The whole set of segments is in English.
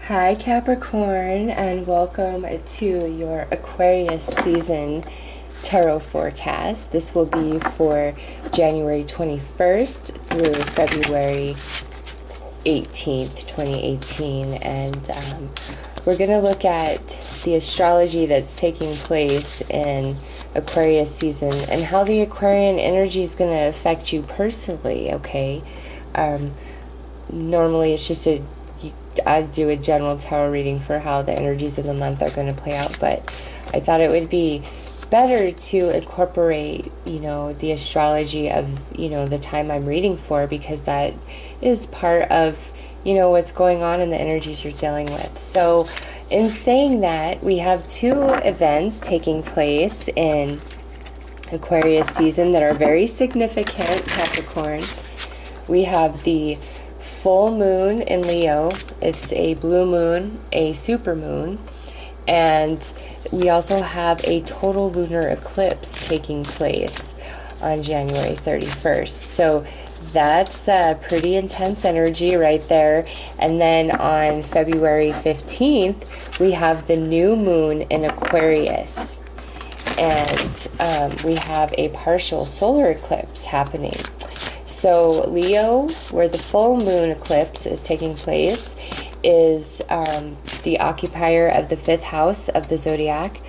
Hi Capricorn, and welcome to your Aquarius season tarot forecast. This will be for January 21st through February 18th, 2018, and we're going to look at the astrology that's taking place in Aquarius season and how the Aquarian energy is going to affect you personally, okay? Normally it's just I do a general tarot reading for how the energies of the month are going to play out, but I thought it would be better to incorporate, the astrology of, the time I'm reading for, because that is part of, what's going on in the energies you're dealing with. So in saying that, we have two events taking place in Aquarius season that are very significant, Capricorn. We have the full moon in Leo. It's a blue moon, a super moon, and we also have a total lunar eclipse taking place on January 31st. So that's pretty intense energy right there. And then on February 15th, we have the new moon in Aquarius, and we have a partial solar eclipse happening. So Leo, where the full moon eclipse is taking place, is the occupier of the 5th house of the zodiac,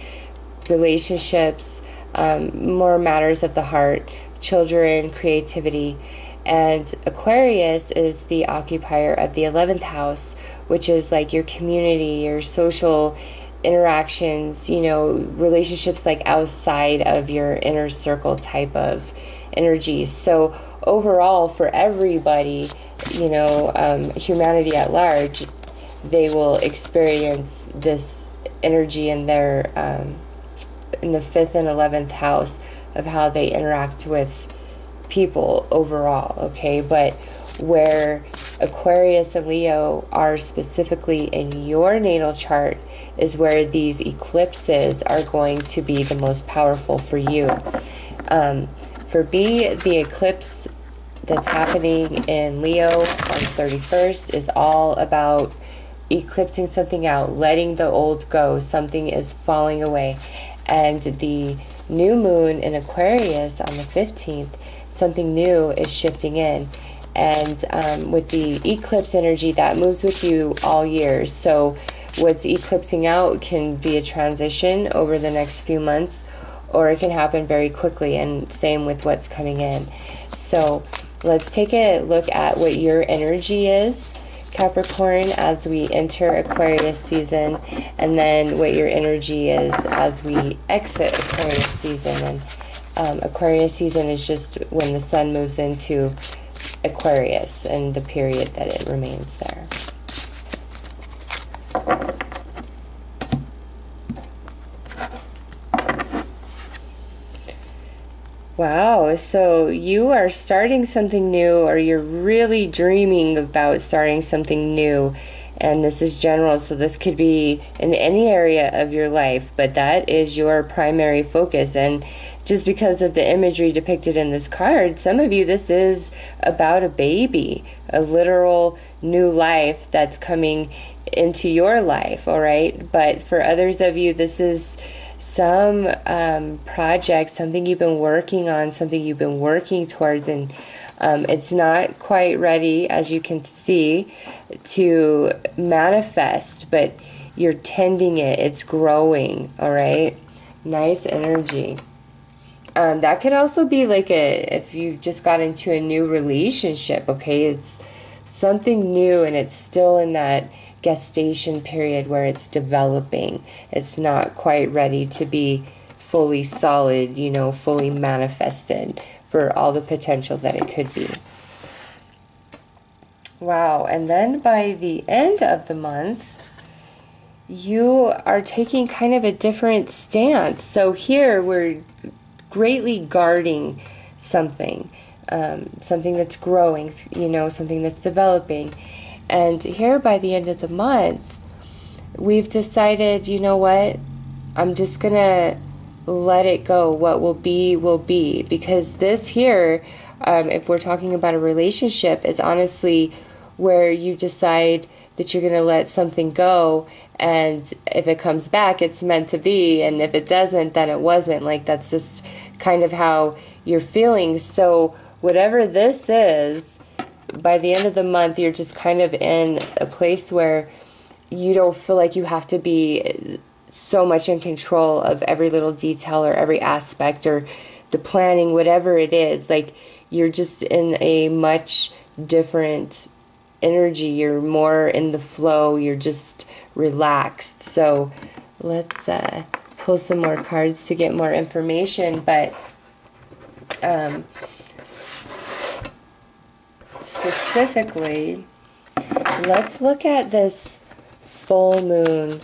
relationships, more matters of the heart, children, creativity. And Aquarius is the occupier of the 11th house, which is like your community, your social interactions, relationships like outside of your inner circle type of energies. So overall, for everybody, humanity at large, they will experience this energy in their in the 5th and 11th house of how they interact with people overall, okay? But where Aquarius and Leo are specifically in your natal chart is where these eclipses are going to be the most powerful for you. For B, the eclipse that's happening in Leo on the 31st is all about eclipsing something out, letting the old go. Something is falling away. And the new moon in Aquarius on the 15th, something new is shifting in. And with the eclipse energy, that moves with you all years. So what's eclipsing out can be a transition over the next few months, or it can happen very quickly, and same with what's coming in. So let's take a look at what your energy is, Capricorn, as we enter Aquarius season, and then what your energy is as we exit Aquarius season. And Aquarius season is just when the sun moves into Aquarius and the period that it remains there. Wow, so you are starting something new, or you're really dreaming about starting something new, and this is general, so this could be in any area of your life, but that is your primary focus. And just because of the imagery depicted in this card, some of you, this is about a baby, a literal new life that's coming into your life, all right? But for others of you, this is some project, something you've been working on, something you've been working towards, and it's not quite ready, as you can see, to manifest, but you're tending it, it's growing, all right? Nice energy. That could also be like if you just got into a new relationship, okay? It's something new, and it's still in that gestation period where it's developing. It's not quite ready to be fully solid, fully manifested for all the potential that it could be. Wow, and then by the end of the month, you are taking kind of a different stance. So here we're greatly guarding something, something that's growing, something that's developing. And here by the end of the month, we've decided, you know what, I'm just going to let it go. What will be, because this here, if we're talking about a relationship, is honestly where you decide that you're going to let something go, and if it comes back, it's meant to be, and if it doesn't, then it wasn't. Like, that's just kind of how you're feeling. So whatever this is, by the end of the month, you're just kind of in a place where you don't feel like you have to be so much in control of every little detail or every aspect or the planning, whatever it is. Like, you're just in a much different energy. You're more in the flow. You're just relaxed. So let's pull some more cards to get more information. But specifically, let's look at this full moon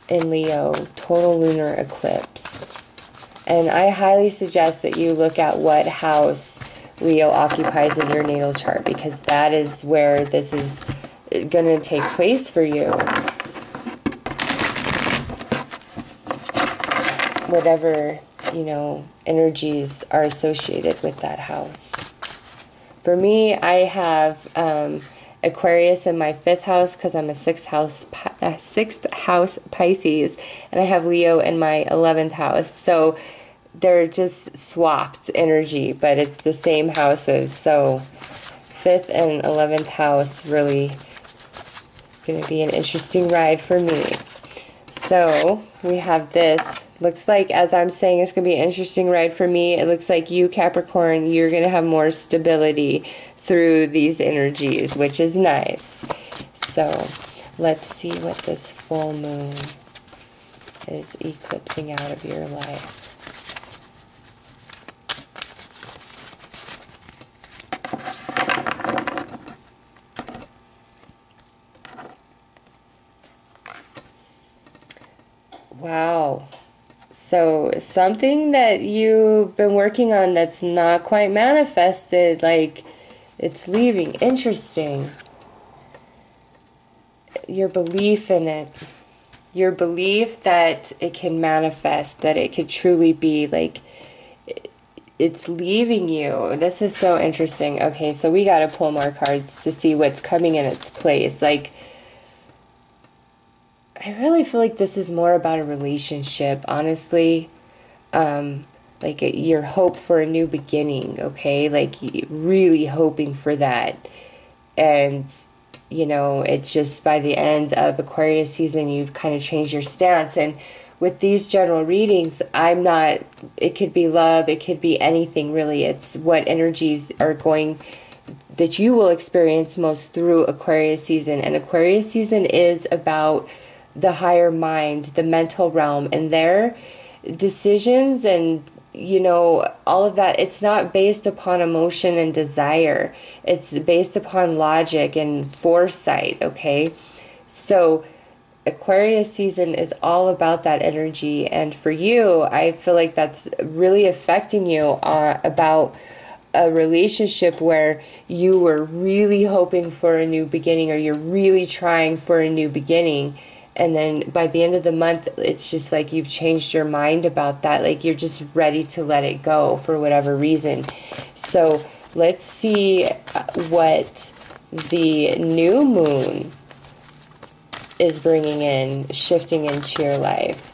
in Leo, total lunar eclipse. And I highly suggest that you look at what house Leo occupies in your natal chart, because that is where this is going to take place for you. Whatever, you know, energies are associated with that house. For me, I have Aquarius in my 5th house because I'm a 6th house Pisces, and I have Leo in my 11th house. So they're just swapped energy, but it's the same houses. So 5th and 11th house, really going to be an interesting ride for me. So we have this. Looks like, as I'm saying, it's going to be an interesting ride for me. It looks like you, Capricorn, you're going to have more stability through these energies, which is nice. So let's see what this full moon is eclipsing out of your life. Wow. So something that you've been working on that's not quite manifested, like it's leaving. Interesting. Your belief in it. Your belief that it can manifest, that it could truly be, like, it's leaving you. This is so interesting. Okay, so we got to pull more cards to see what's coming in its place. Like, I really feel like this is more about a relationship, honestly. Like your hope for a new beginning, okay? Like, really hoping for that. And, you know, it's just by the end of Aquarius season, you've kind of changed your stance. And with these general readings, it could be love, it could be anything, really. It's what energies are going, that you will experience most through Aquarius season. And Aquarius season is about the higher mind, the mental realm, and their decisions and, you know, all of that. It's not based upon emotion and desire. It's based upon logic and foresight, okay? So Aquarius season is all about that energy. And for you, I feel like that's really affecting you about a relationship where you were really hoping for a new beginning, or you're really trying for a new beginning. And then by the end of the month, it's just like you've changed your mind about that. Like, you're just ready to let it go for whatever reason. So let's see what the new moon is bringing in, shifting into your life.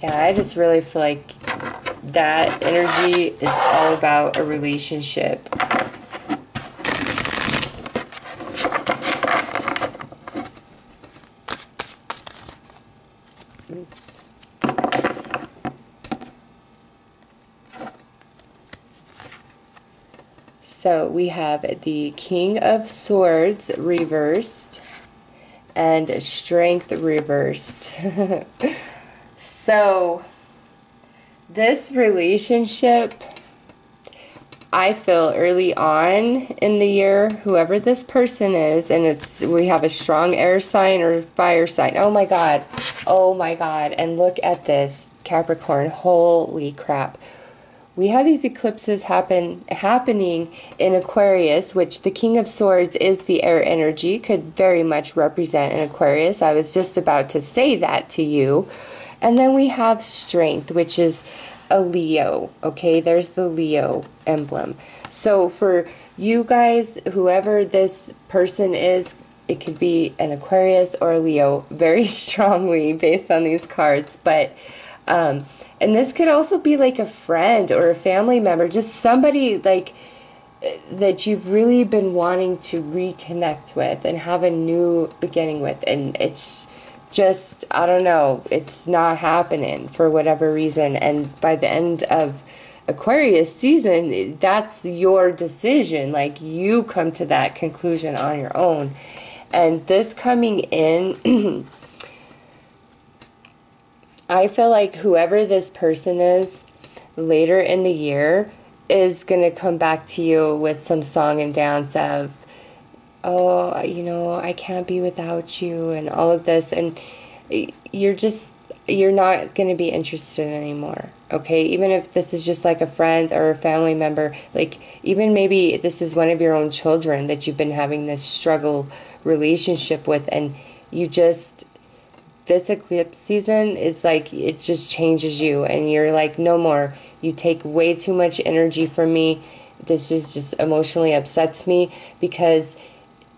Yeah, I just really feel like that energy is all about a relationship. So we have the King of Swords reversed and Strength reversed. So this relationship, I feel early on in the year, whoever this person is, and we have a strong air sign or fire sign. Oh my God. Oh my God. And look at this, Capricorn. Holy crap. We have these eclipses happening in Aquarius, which the King of Swords is the air energy, could very much represent an Aquarius. I was just about to say that to you. And then we have Strength, which is a Leo. Okay, there's the Leo emblem. So for you guys, whoever this person is, it could be an Aquarius or a Leo, very strongly based on these cards. But, and this could also be like a friend or a family member, just somebody like that you've really been wanting to reconnect with and have a new beginning with. And it's just, I don't know, it's not happening for whatever reason. And by the end of Aquarius season, that's your decision. Like, you come to that conclusion on your own. And this coming in, I feel like whoever this person is later in the year is going to come back to you with some song and dance of, oh, you know, I can't be without you and all of this. And you're not going to be interested anymore. Okay, even if this is just like a friend or a family member, like even maybe this is one of your own children that you've been having this struggle relationship with, and you just, this eclipse season, it's like it just changes you and you're like, no more. You take way too much energy from me. This is just emotionally upsets me, because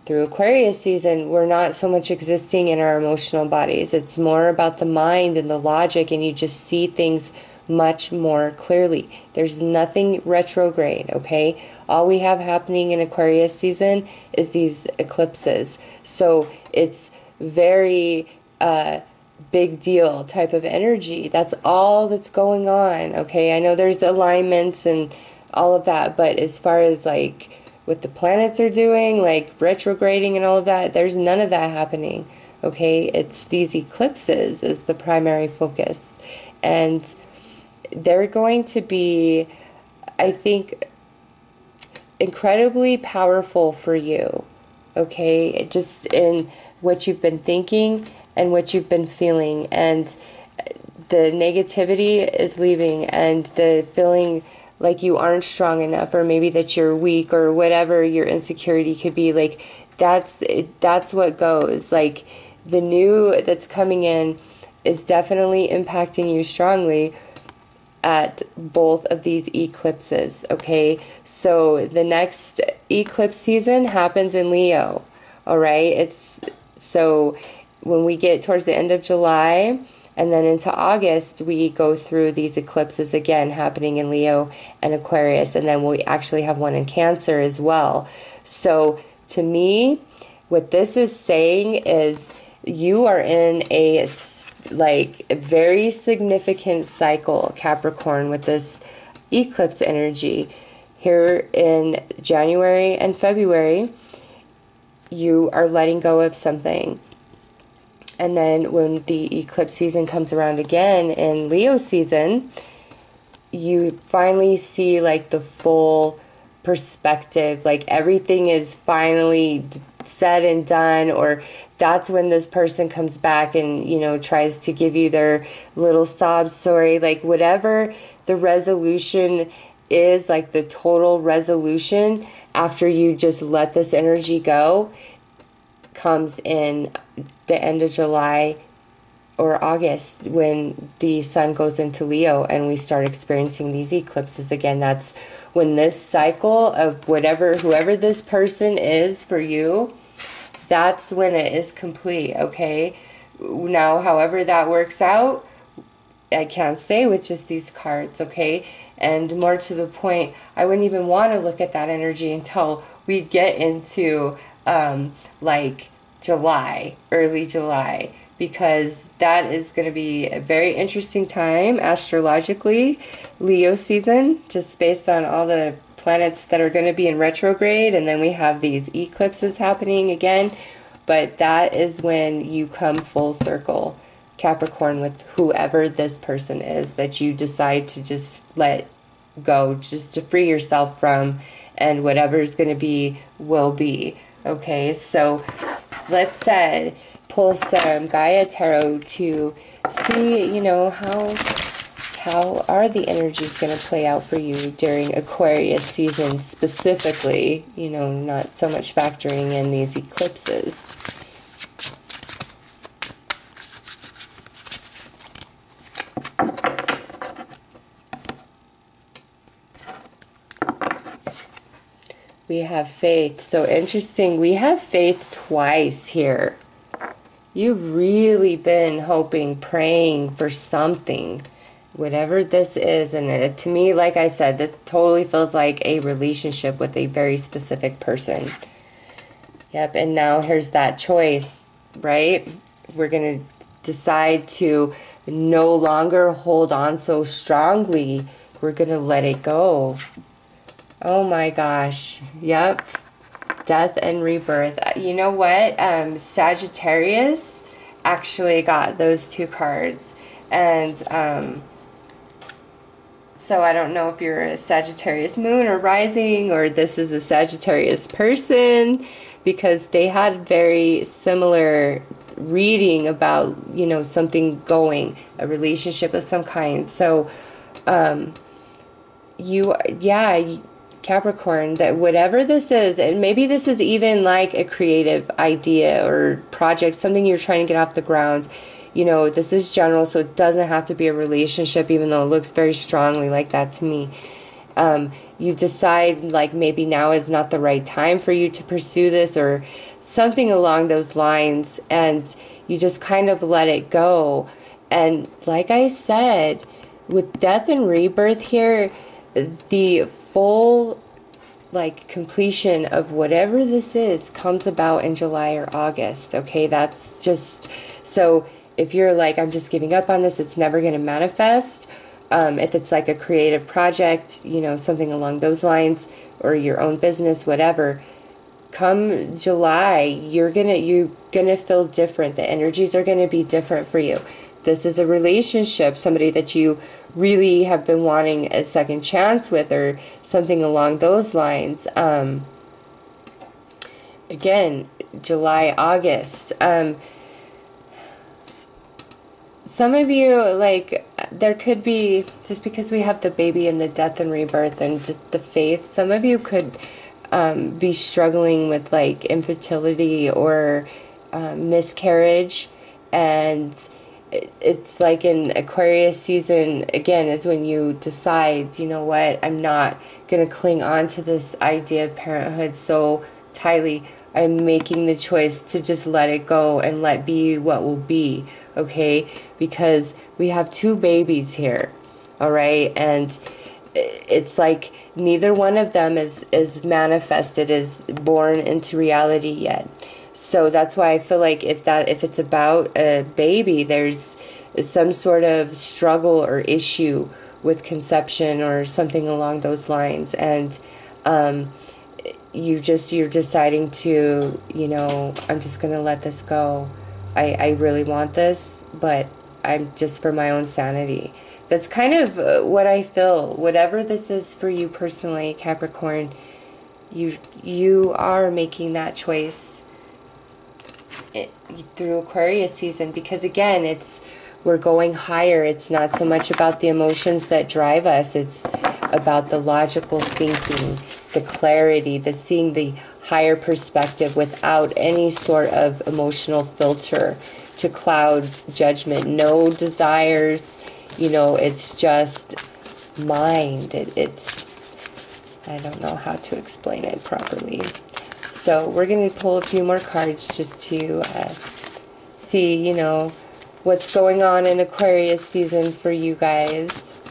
through Aquarius season, we're not so much existing in our emotional bodies. It's more about the mind and the logic, and you just see things much more clearly. There's nothing retrograde, okay? All we have happening in Aquarius season is these eclipses. So it's very big deal type of energy. That's all that's going on, okay? I know there's alignments and all of that, but as far as like what the planets are doing, like retrograding and all of that, there's none of that happening, okay? It's these eclipses is the primary focus. And they're going to be, I think, incredibly powerful for you, okay? Just in what you've been thinking and what you've been feeling, and the negativity is leaving, and the feeling like you aren't strong enough, or maybe that you're weak, or whatever your insecurity could be, like that's what goes. Like the new that's coming in is definitely impacting you strongly at both of these eclipses, okay? So the next eclipse season happens in Leo, all right? It's so when we get towards the end of July and then into August, we go through these eclipses again happening in Leo and Aquarius, and then we actually have one in Cancer as well. So to me, what this is saying is you are in a like a very significant cycle, Capricorn, with this eclipse energy. Here in January and February, you are letting go of something. And then when the eclipse season comes around again in Leo season, you finally see like the full perspective, like everything is finally said and done, or that's when this person comes back and, you know, tries to give you their little sob story, like whatever the resolution is, like the total resolution after you just let this energy go, comes in the end of July or August when the sun goes into Leo and we start experiencing these eclipses again. That's when this cycle of whoever this person is for you, that's when it is complete, okay? Now, however that works out, I can't say with just these cards, okay? And more to the point, I wouldn't even want to look at that energy until we get into like July, early July, because that is going to be a very interesting time astrologically, Leo season, just based on all the planets that are going to be in retrograde, and then we have these eclipses happening again. But that is when you come full circle, Capricorn, with whoever this person is that you decide to just let go, just to free yourself from, and whatever's going to be will be. Okay, so let's pull some Gaia Tarot to see, you know, how are the energies going to play out for you during Aquarius season specifically, you know, not so much factoring in these eclipses. We have faith. So interesting. We have faith twice here. You've really been hoping, praying for something, whatever this is. And to me, like I said, this totally feels like a relationship with a very specific person. Yep, and now here's that choice, right? We're going to decide to no longer hold on so strongly. We're going to let it go. Oh my gosh. Yep. Death and rebirth. You know what? Sagittarius actually got those two cards. And so I don't know if you're a Sagittarius moon or rising, or this is a Sagittarius person, because they had very similar reading about, you know, something going, a relationship of some kind. So Capricorn, that whatever this is, and maybe this is even like a creative idea or project, something you're trying to get off the ground. You know, this is general, so it doesn't have to be a relationship, even though it looks very strongly like that to me. You decide, like, maybe now is not the right time for you to pursue this, or something along those lines, and you just kind of let it go. And like I said, with death and rebirth here, the full, like, completion of whatever this is comes about in July or August. Okay, that's just, so if you're like, I'm just giving up on this, it's never going to manifest. If it's like a creative project, you know, something along those lines, or your own business, whatever, come July, you're gonna feel different. The energies are gonna be different for you. This is a relationship, somebody that you really have been wanting a second chance with, or something along those lines. Again, July, August. Some of you, like, there could be, just because we have the baby and the death and rebirth and just the faith, some of you could be struggling with, like, infertility or miscarriage. And it's like in Aquarius season, again, is when you decide, you know what, I'm not going to cling on to this idea of parenthood so tightly. I'm making the choice to just let it go and let be what will be, okay? Because we have two babies here, all right? And it's like neither one of them is manifested, is born into reality yet. So that's why I feel like if it's about a baby, there's some sort of struggle or issue with conception or something along those lines. And you're deciding to, you know, I'm just going to let this go. I really want this, but I'm just for my own sanity. That's kind of what I feel. Whatever this is for you personally, Capricorn, you are making that choice through Aquarius season, because again, we're going higher. It's not so much about the emotions that drive us. It's about the logical thinking, the clarity, the seeing the higher perspective without any sort of emotional filter to cloud judgment. No desires, you know, it's just mind. It's I don't know how to explain it properly. So we're going to pull a few more cards just to see, you know, what's going on in Aquarius season for you guys.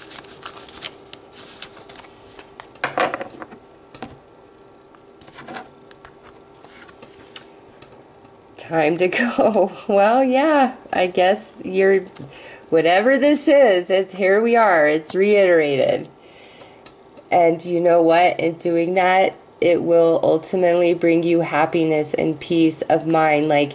Time to go. Well, yeah, I guess whatever this is, here we are. It's reiterated. And you know what? In doing that, it will ultimately bring you happiness and peace of mind. Like,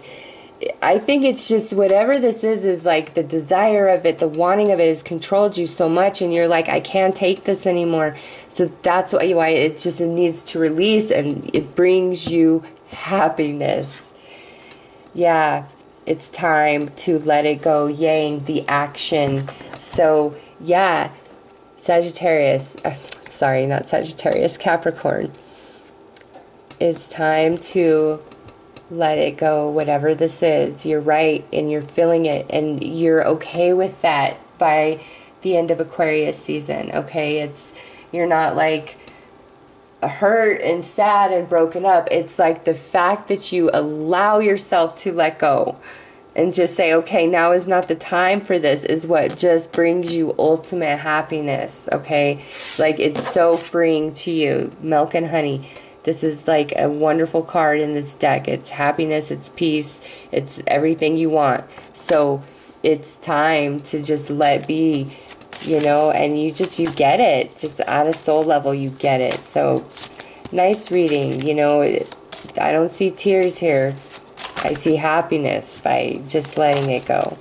I think it's just whatever this is like the desire of it, the wanting of it has controlled you so much, and you're like, I can't take this anymore. So that's why it needs to release, and it brings you happiness. Yeah, it's time to let it go. Yang, the action. So, yeah, Sagittarius, sorry, not Sagittarius, Capricorn. It's time to let it go, whatever this is. You're right, and you're feeling it, and you're okay with that by the end of Aquarius season, okay? You're not like hurt and sad and broken up. It's like the fact that you allow yourself to let go and just say, okay, now is not the time for this, is what just brings you ultimate happiness, okay? Like, it's so freeing to you. Milk and honey. This is like a wonderful card in this deck. It's happiness, it's peace, it's everything you want. So it's time to just let be, you know, and you get it. Just at a soul level, you get it. So nice reading, you know. I don't see tears here. I see happiness by just letting it go.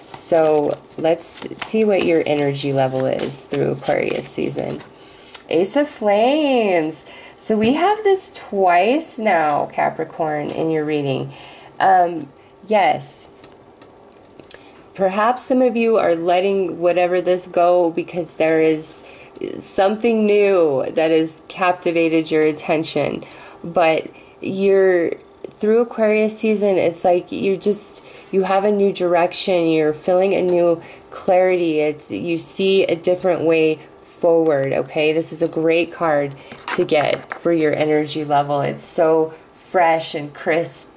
So let's see what your energy level is through Aquarius season. Ace of Flames. So we have this twice now, Capricorn, in your reading. Yes. Perhaps some of you are letting whatever this go because there is something new that has captivated your attention. But through Aquarius season, it's like you have a new direction. You're feeling a new clarity. You see a different way forward, okay? This is a great card to get for your energy level. It's so fresh and crisp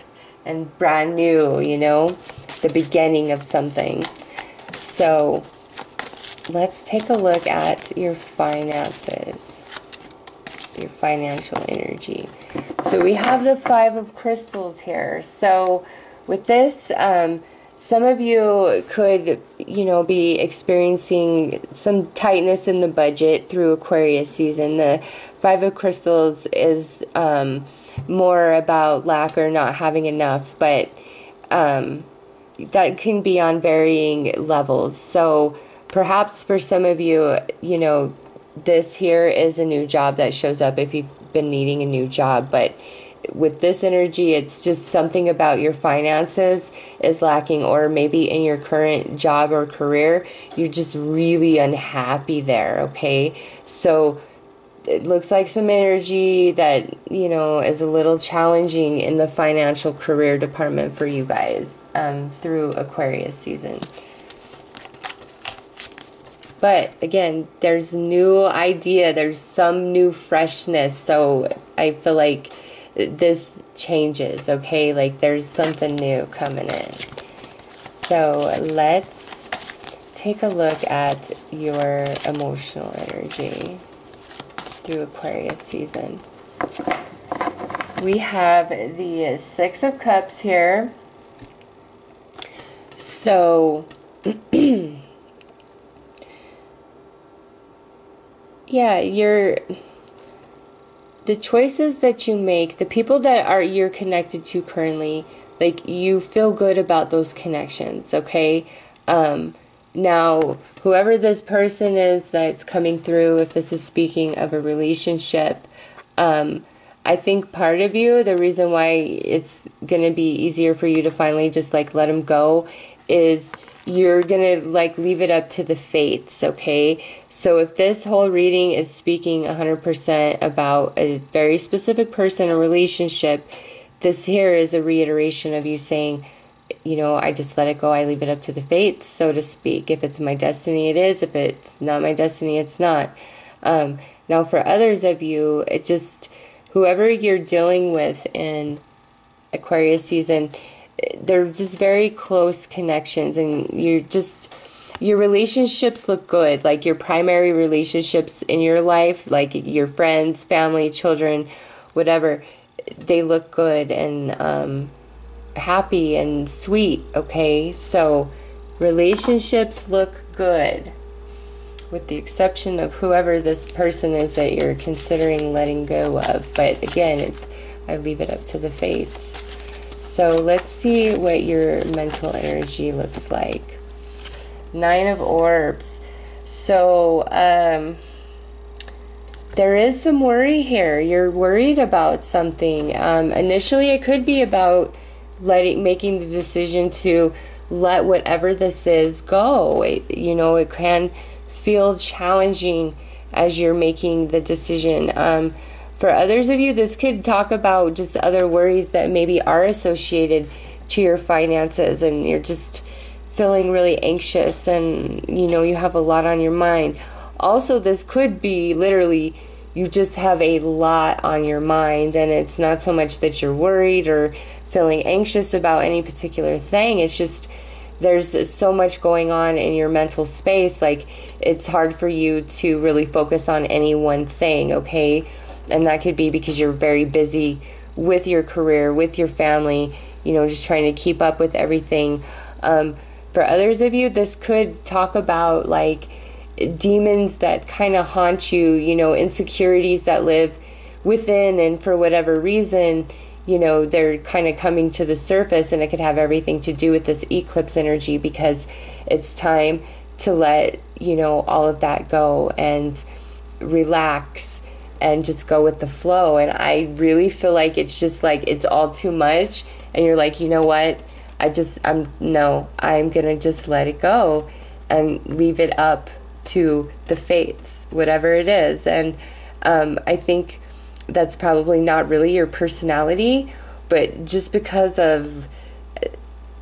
and brand new, you know, the beginning of something. So let's take a look at your finances, your financial energy. So we have the Five of Crystals here. So with this, some of you could, you know, be experiencing some tightness in the budget through Aquarius season. The Five of Crystals is more about lack or not having enough, but that can be on varying levels. So perhaps for some of you, you know, this here is a new job that shows up if you've been needing a new job, but with this energy, it's just something about your finances is lacking, or maybe in your current job or career, you're just really unhappy there, okay? So it looks like some energy that, you know, is a little challenging in the financial career department for you guys through Aquarius season. But again, there's new idea, there's some new freshness, so I feel like this changes, okay? Like there's something new coming in. So let's take a look at your emotional energy through Aquarius season. We have the Six of Cups here. So yeah, the choices that you make, the people that you're connected to currently, like you feel good about those connections, okay? Now, whoever this person is that's coming through, if this is speaking of a relationship, I think part of you, the reason why it's going to be easier for you to finally just like let them go is you're going to like leave it up to the fates, okay? So if this whole reading is speaking 100% about a very specific person or relationship, this here is a reiteration of you saying, you know, I just let it go. I leave it up to the fates, so to speak. If it's my destiny, it is. If it's not my destiny, it's not. Now, for others of you, it just, whoever you're dealing with in Aquarius season, they're just very close connections, and your relationships look good. Like your primary relationships in your life, like your friends, family, children, whatever, they look good and happy and sweet, okay? So relationships look good, with the exception of whoever this person is that you're considering letting go of. But again, I leave it up to the fates. So let's see what your mental energy looks like. Nine of Orbs. So there is some worry here. You're worried about something. Initially, it could be about making the decision to let whatever this is go. You know, it can feel challenging as you're making the decision. For others of you, this could talk about just other worries that maybe are associated to your finances, and you're just feeling really anxious, and you know, you have a lot on your mind. Also, this could be literally you just have a lot on your mind, and it's not so much that you're worried or feeling anxious about any particular thing. It's just there's so much going on in your mental space, like it's hard for you to really focus on any one thing, okay? And that could be because you're very busy with your career, with your family, you know, just trying to keep up with everything. For others of you, this could talk about like demons that kind of haunt you, you know, insecurities that live within, and for whatever reason, you know, they're kind of coming to the surface, and it could have everything to do with this eclipse energy, because it's time to let, you know, all of that go and relax and just go with the flow. And I really feel like it's just like it's all too much, and you're like, you know what, I'm gonna just let it go and leave it up to the fates, whatever it is. And I think that's probably not really your personality, but just because of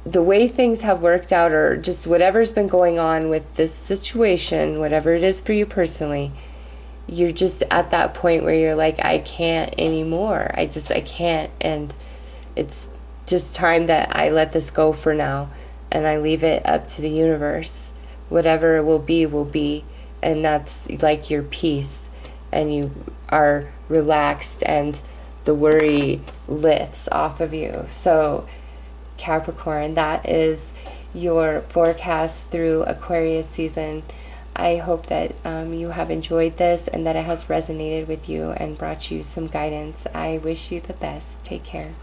the way things have worked out, or just whatever's been going on with this situation, whatever it is for you personally, you're just at that point where you're like, I can't anymore. I can't. And it's just time that I let this go for now, and I leave it up to the universe. Whatever it will be. And that's like your peace, and you are relaxed, and the worry lifts off of you. So Capricorn, that is your forecast through Aquarius season. I hope that you have enjoyed this, and that it has resonated with you and brought you some guidance. I wish you the best. Take care.